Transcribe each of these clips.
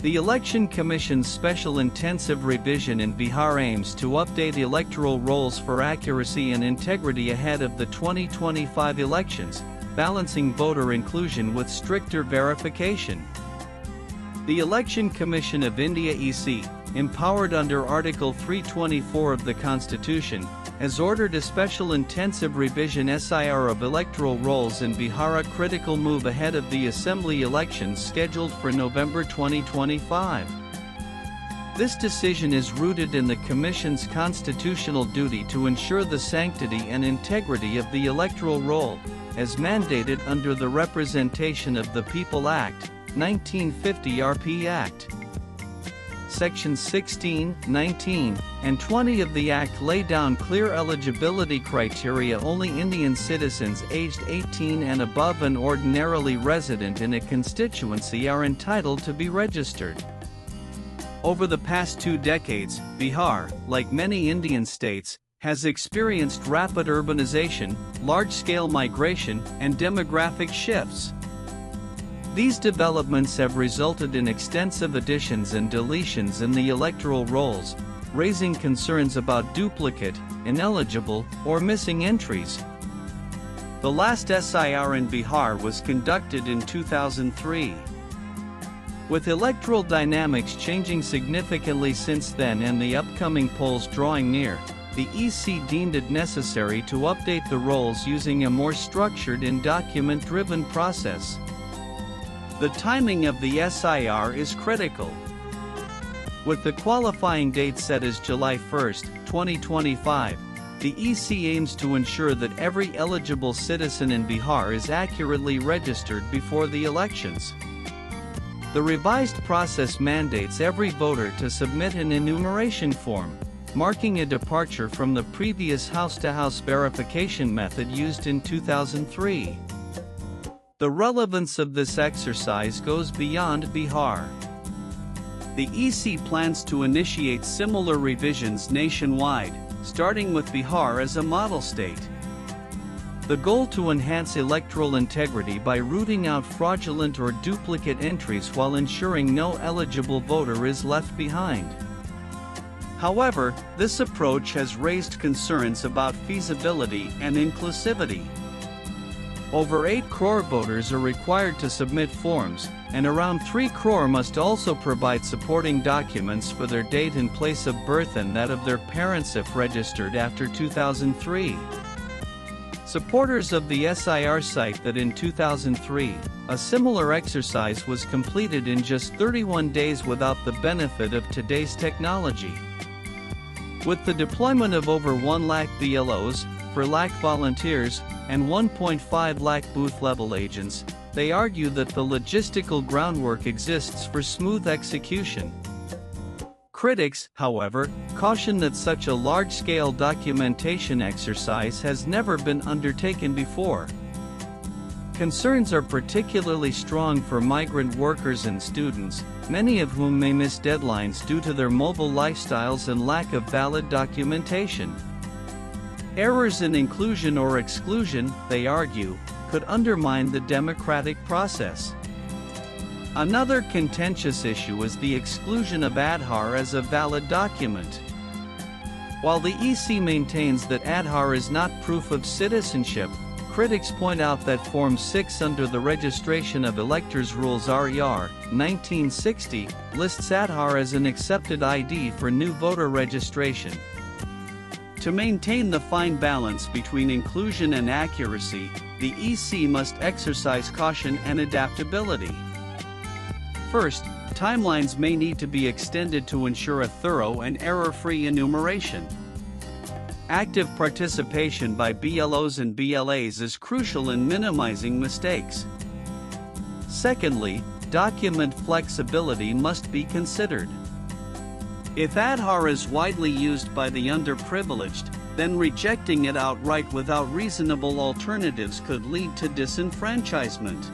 The Election Commission's Special Intensive Revision in Bihar aims to update electoral rolls for accuracy and integrity ahead of the 2025 elections, balancing voter inclusion with stricter verification. The Election Commission of India (EC), empowered under Article 324 of the Constitution, has ordered a special intensive revision (SIR) of electoral rolls in Bihar, a critical move ahead of the assembly elections scheduled for November 2025. This decision is rooted in the Commission's constitutional duty to ensure the sanctity and integrity of the electoral roll, as mandated under the Representation of the People Act, 1950 RP Act. Sections 16, 19, and 20 of the Act lay down clear eligibility criteria. Only Indian citizens aged 18 and above and ordinarily resident in a constituency are entitled to be registered. Over the past 2 decades, Bihar, like many Indian states, has experienced rapid urbanization, large-scale migration, and demographic shifts. These developments have resulted in extensive additions and deletions in the electoral rolls, raising concerns about duplicate, ineligible, or missing entries. The last SIR in Bihar was conducted in 2003. With electoral dynamics changing significantly since then and the upcoming polls drawing near, the EC deemed it necessary to update the rolls using a more structured and document-driven process. The timing of the SIR is critical. With the qualifying date set as July 1, 2025, the EC aims to ensure that every eligible citizen in Bihar is accurately registered before the elections. The revised process mandates every voter to submit an enumeration form, marking a departure from the previous house-to-house verification method used in 2003. The relevance of this exercise goes beyond Bihar. The EC plans to initiate similar revisions nationwide, starting with Bihar as a model state. The goal to enhance electoral integrity by rooting out fraudulent or duplicate entries while ensuring no eligible voter is left behind. However, this approach has raised concerns about feasibility and inclusivity. Over 8 crore voters are required to submit forms, and around 3 crore must also provide supporting documents for their date and place of birth and that of their parents if registered after 2003. Supporters of the SIR cite that in 2003, a similar exercise was completed in just 31 days without the benefit of today's technology. With the deployment of over 1 lakh BLOs, 4 lakh volunteers, and 1.5 lakh booth-level agents, they argue that the logistical groundwork exists for smooth execution. Critics, however, caution that such a large-scale documentation exercise has never been undertaken before. Concerns are particularly strong for migrant workers and students, many of whom may miss deadlines due to their mobile lifestyles and lack of valid documentation. Errors in inclusion or exclusion, they argue, could undermine the democratic process. Another contentious issue is the exclusion of Aadhaar as a valid document. While the EC maintains that Aadhaar is not proof of citizenship, critics point out that Form 6 under the Registration of Electors Rules RER, 1960, lists Aadhaar as an accepted ID for new voter registration. To maintain the fine balance between inclusion and accuracy, the EC must exercise caution and adaptability. First, timelines may need to be extended to ensure a thorough and error-free enumeration. Active participation by BLOs and BLAs is crucial in minimizing mistakes. Secondly, document flexibility must be considered. If Aadhaar is widely used by the underprivileged, then rejecting it outright without reasonable alternatives could lead to disenfranchisement.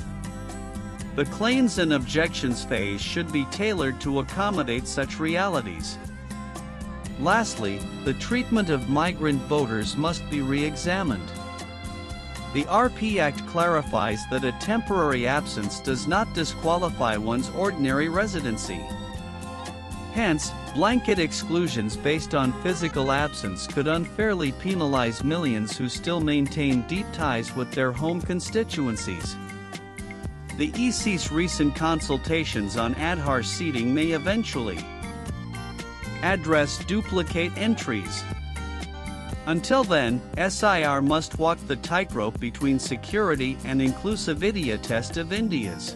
The claims and objections phase should be tailored to accommodate such realities. Lastly, the treatment of migrant voters must be re-examined. The RP Act clarifies that a temporary absence does not disqualify one's ordinary residency. Hence, blanket exclusions based on physical absence could unfairly penalize millions who still maintain deep ties with their home constituencies. The EC's recent consultations on Aadhaar seeding may eventually address duplicate entries. Until then, SIR must walk the tightrope between security and inclusivity test of India's